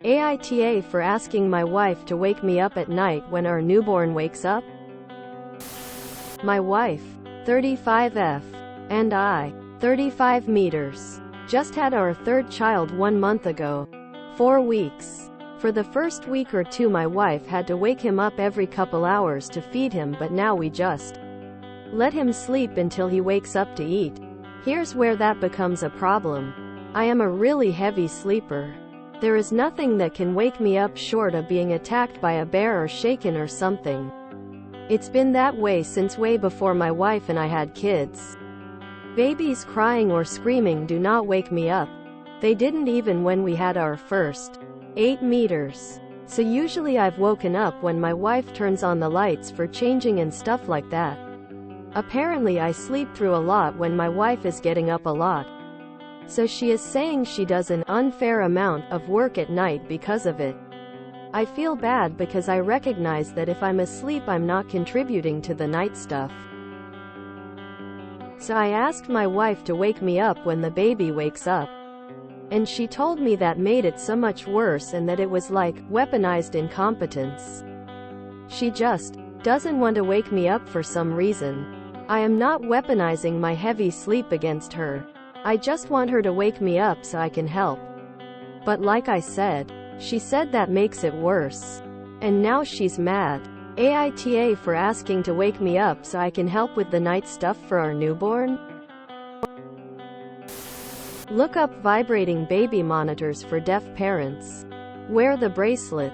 AITA for asking my wife to wake me up at night when our newborn wakes up. My wife, 35F, and I, 35 meters, just had our third child 1 month ago. 4 weeks. For the first week or two my wife had to wake him up every couple hours to feed him, but now we just let him sleep until he wakes up to eat. Here's where that becomes a problem. I am a really heavy sleeper. There is nothing that can wake me up short of being attacked by a bear or shaken or something. It's been that way since way before my wife and I had kids. Babies crying or screaming do not wake me up. They didn't even when we had our first. 8 meters. So usually I've woken up when my wife turns on the lights for changing and stuff like that. Apparently I sleep through a lot when my wife is getting up a lot. So she is saying she does an unfair amount of work at night because of it. I feel bad because I recognize that if I'm asleep I'm not contributing to the night stuff. So I asked my wife to wake me up when the baby wakes up. And she told me that made it so much worse and that it was like weaponized incompetence. She just doesn't want to wake me up for some reason. I am not weaponizing my heavy sleep against her. I just want her to wake me up so I can help. But like I said, she said that makes it worse. And now she's mad. AITA for asking to wake me up so I can help with the night stuff for our newborn? Look up vibrating baby monitors for deaf parents. Wear the bracelet.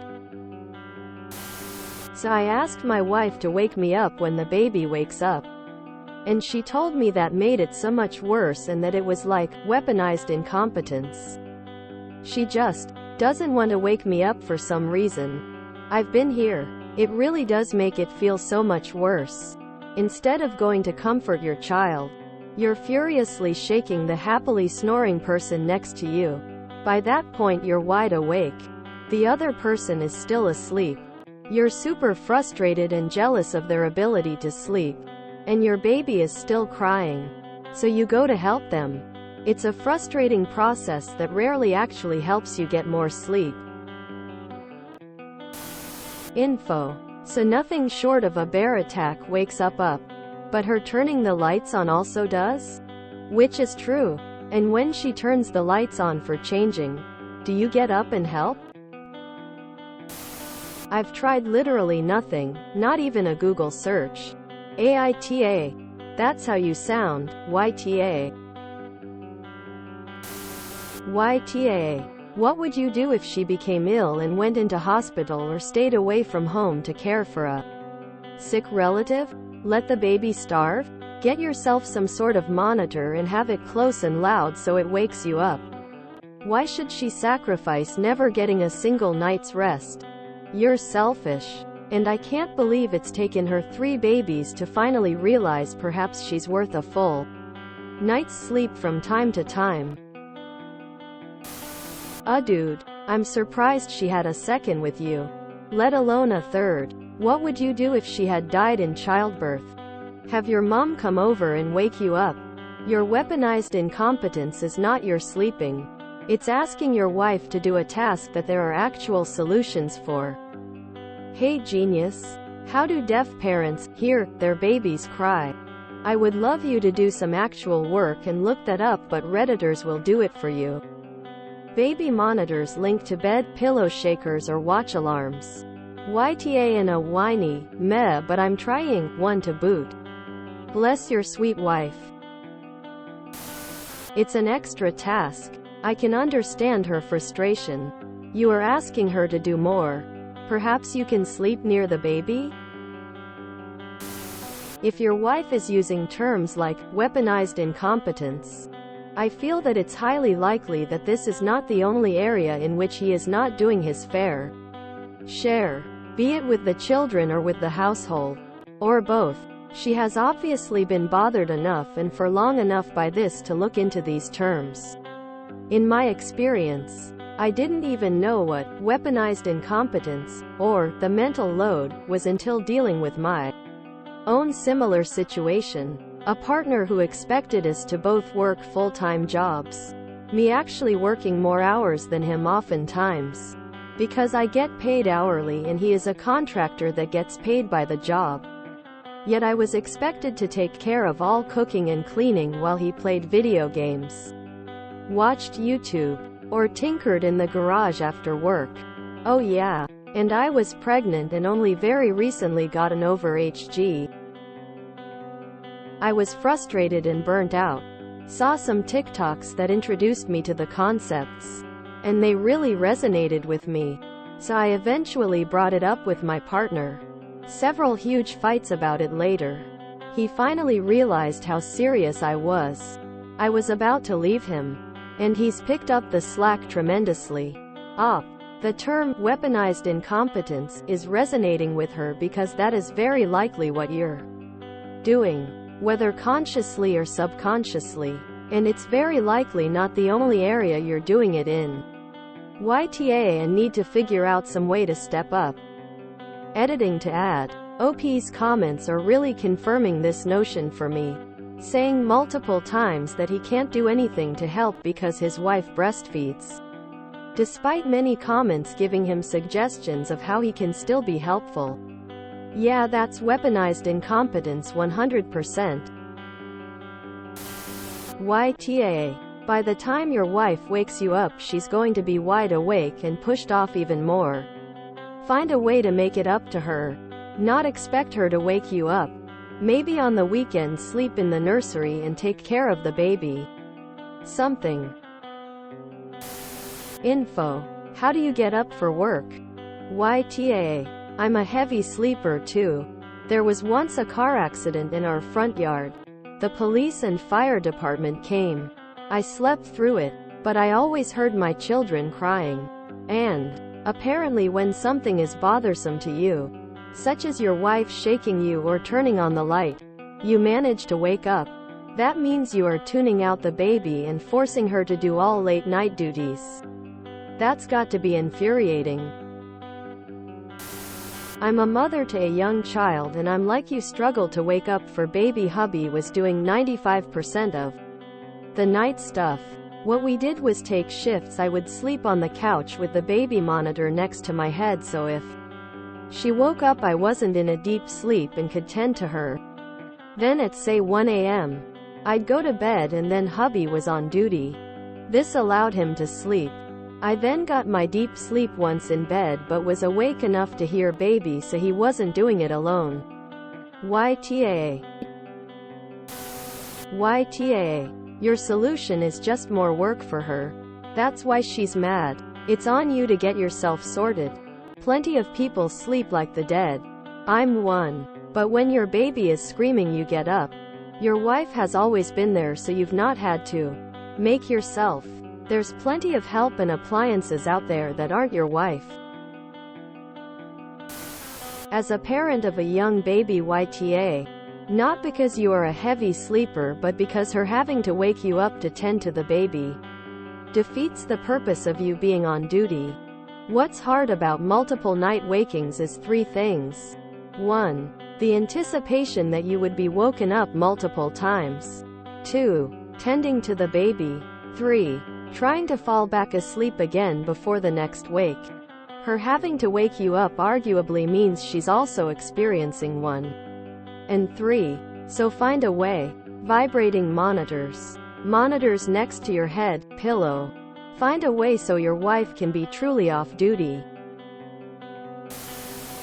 So I asked my wife to wake me up when the baby wakes up. And she told me that made it so much worse and that it was like weaponized incompetence. She just doesn't want to wake me up for some reason. I've been here. It really does make it feel so much worse. Instead of going to comfort your child, you're furiously shaking the happily snoring person next to you. By that point you're wide awake. The other person is still asleep. You're super frustrated and jealous of their ability to sleep. And your baby is still crying. So you go to help them. It's a frustrating process that rarely actually helps you get more sleep. Info. So nothing short of a bear attack wakes up. But her turning the lights on also does? Which is true. And when she turns the lights on for changing, do you get up and help? I've tried literally nothing, not even a Google search. AITA. That's how you sound, YTA. YTA. What would you do if she became ill and went into hospital or stayed away from home to care for a sick relative? Let the baby starve? Get yourself some sort of monitor and have it close and loud so it wakes you up. Why should she sacrifice never getting a single night's rest? You're selfish. And I can't believe it's taken her 3 babies to finally realize perhaps she's worth a full night's sleep from time to time. Dude, I'm surprised she had a second with you, let alone a third. What would you do if she had died in childbirth? Have your mom come over and wake you up. Your weaponized incompetence is not your sleeping. It's asking your wife to do a task that there are actual solutions for. Hey genius. How do deaf parents hear their babies cry? I would love you to do some actual work and look that up, but Redditors will do it for you. Baby monitors link to bed, pillow shakers or watch alarms. YTA and a whiny, meh, but I'm trying, one to boot. Bless your sweet wife. It's an extra task. I can understand her frustration. You are asking her to do more. Perhaps you can sleep near the baby? If your wife is using terms like weaponized incompetence, I feel that it's highly likely that this is not the only area in which he is not doing his fair share. Be it with the children or with the household. Or both. She has obviously been bothered enough and for long enough by this to look into these terms. In my experience, I didn't even know what weaponized incompetence, or the mental load, was until dealing with my own similar situation. A partner who expected us to both work full-time jobs. Me actually working more hours than him oftentimes. because I get paid hourly and he is a contractor that gets paid by the job. Yet I was expected to take care of all cooking and cleaning while he played video games, watched YouTube, or tinkered in the garage after work. Oh yeah, and I was pregnant and only very recently gotten over HG. I was frustrated and burnt out. Saw some TikToks that introduced me to the concepts, and they really resonated with me. So I eventually brought it up with my partner. Several huge fights about it later. He finally realized how serious I was. I was about to leave him, and he's picked up the slack tremendously. The term weaponized incompetence is resonating with her because that is very likely what you're doing, whether consciously or subconsciously. And it's very likely not the only area you're doing it in. YTA and need to figure out some way to step up. Editing to add. OP's comments are really confirming this notion for me, saying multiple times that he can't do anything to help because his wife breastfeeds, despite many comments giving him suggestions of how he can still be helpful. Yeah, that's weaponized incompetence 100%. YTA. By the time your wife wakes you up, she's going to be wide awake and pushed off even more. Find a way to make it up to her. Not expect her to wake you up. Maybe on the weekend sleep in the nursery and take care of the baby. Something. Info. How do you get up for work? YTA. I'm a heavy sleeper too. There was once a car accident in our front yard. The police and fire department came. I slept through it, but I always heard my children crying. And apparently when something is bothersome to you, such as your wife shaking you or turning on the light, you manage to wake up. That means you are tuning out the baby and forcing her to do all late night duties. That's got to be infuriating. I'm a mother to a young child and I'm like you, struggle to wake up for baby. Hubby was doing 95% of the night stuff. What we did was take shifts. I would sleep on the couch with the baby monitor next to my head, so if she woke up I wasn't in a deep sleep and could tend to her. Then at say 1 a.m., I'd go to bed and then hubby was on duty. This allowed him to sleep. I then got my deep sleep once in bed but was awake enough to hear baby, so he wasn't doing it alone. YTA. Your solution is just more work for her. That's why she's mad. It's on you to get yourself sorted. Plenty of people sleep like the dead. I'm one. But when your baby is screaming you get up. Your wife has always been there, so you've not had to make yourself. There's plenty of help and appliances out there that aren't your wife. As a parent of a young baby, YTA. Not because you are a heavy sleeper but because her having to wake you up to tend to the baby defeats the purpose of you being on duty. What's hard about multiple night wakings is 3 things. 1. The anticipation that you would be woken up multiple times. 2. Tending to the baby. 3. Trying to fall back asleep again before the next wake. Her having to wake you up arguably means she's also experiencing one. And 3. So find a way. Vibrating monitors. Monitors next to your head, pillow. Find a way so your wife can be truly off duty.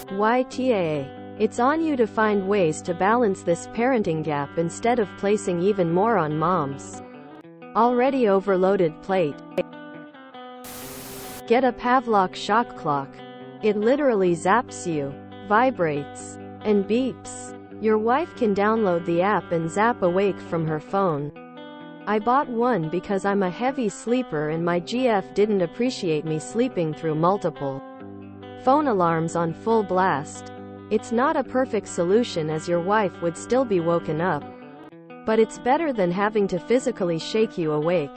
YTA. It's on you to find ways to balance this parenting gap instead of placing even more on mom's already overloaded plate. Get a Pavlok shock clock. It literally zaps you, vibrates, and beeps. Your wife can download the app and zap awake from her phone. I bought one because I'm a heavy sleeper and my GF didn't appreciate me sleeping through multiple phone alarms on full blast. It's not a perfect solution as your wife would still be woken up, but it's better than having to physically shake you awake.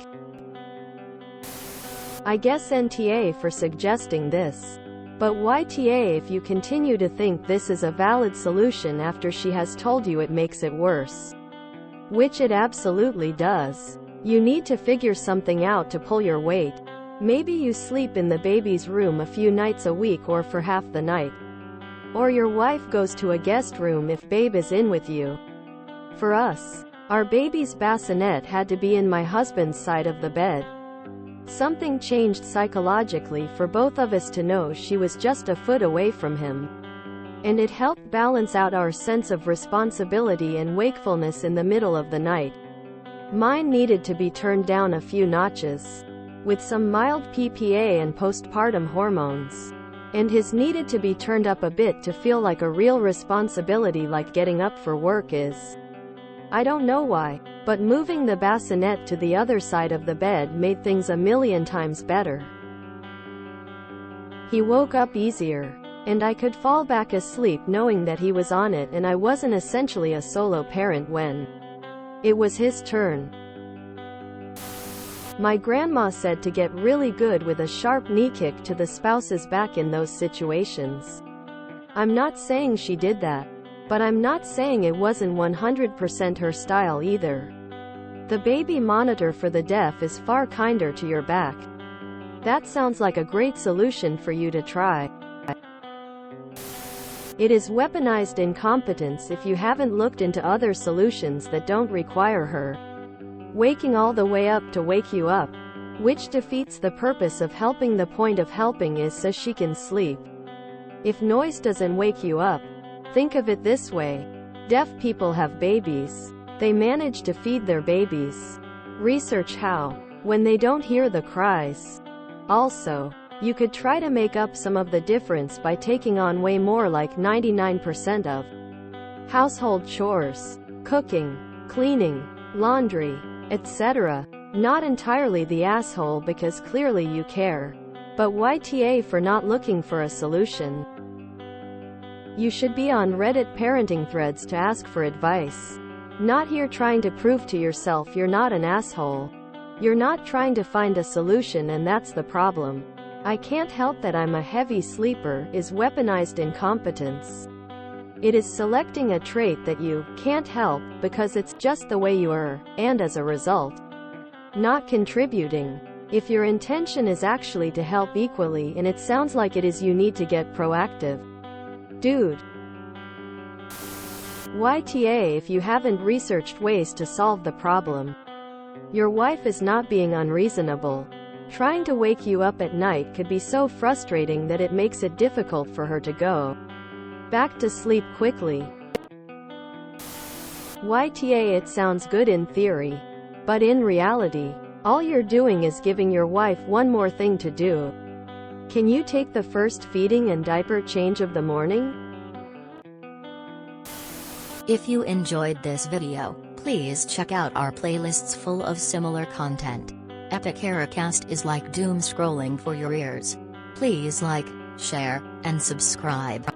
I guess NTA for suggesting this. But YTA if you continue to think this is a valid solution after she has told you it makes it worse. Which it absolutely does. You need to figure something out to pull your weight. Maybe you sleep in the baby's room a few nights a week or for half the night. Or your wife goes to a guest room if babe is in with you. For us, our baby's bassinet had to be in my husband's side of the bed. Something changed psychologically for both of us to know she was just a foot away from him. And it helped balance out our sense of responsibility and wakefulness in the middle of the night. Mine needed to be turned down a few notches, with some mild PPA and postpartum hormones. And his needed to be turned up a bit to feel like a real responsibility, like getting up for work is. I don't know why, but moving the bassinet to the other side of the bed made things a million times better. He woke up easier, and I could fall back asleep knowing that he was on it and I wasn't essentially a solo parent when it was his turn. My grandma said to get really good with a sharp knee kick to the spouse's back in those situations. I'm not saying she did that, but I'm not saying it wasn't 100% her style either. The baby monitor for the deaf is far kinder to your back. That sounds like a great solution for you to try. It is weaponized incompetence if you haven't looked into other solutions that don't require her waking all the way up to wake you up, which defeats the purpose of helping. The point of helping is so she can sleep. If noise doesn't wake you up, think of it this way. Deaf people have babies. They manage to feed their babies. Research how, when they don't hear the cries. Also, you could try to make up some of the difference by taking on way more, like 99% of household chores, cooking, cleaning, laundry, etc. Not entirely the asshole because clearly you care, but YTA for not looking for a solution. You should be on Reddit parenting threads to ask for advice. Not here trying to prove to yourself you're not an asshole. You're not trying to find a solution, and that's the problem. I can't help that I'm a heavy sleeper is weaponized incompetence. It is selecting a trait that you can't help because it's just the way you are, and as a result, not contributing. If your intention is actually to help equally, and it sounds like it is, you need to get proactive. Dude. YTA if you haven't researched ways to solve the problem. Your wife is not being unreasonable. Trying to wake you up at night could be so frustrating that it makes it difficult for her to go back to sleep quickly. YTA it sounds good in theory, but in reality, all you're doing is giving your wife one more thing to do. Can you take the first feeding and diaper change of the morning? If you enjoyed this video, please check out our playlists full of similar content. AmITheAsshole is like doom scrolling for your ears. Please like, share, and subscribe.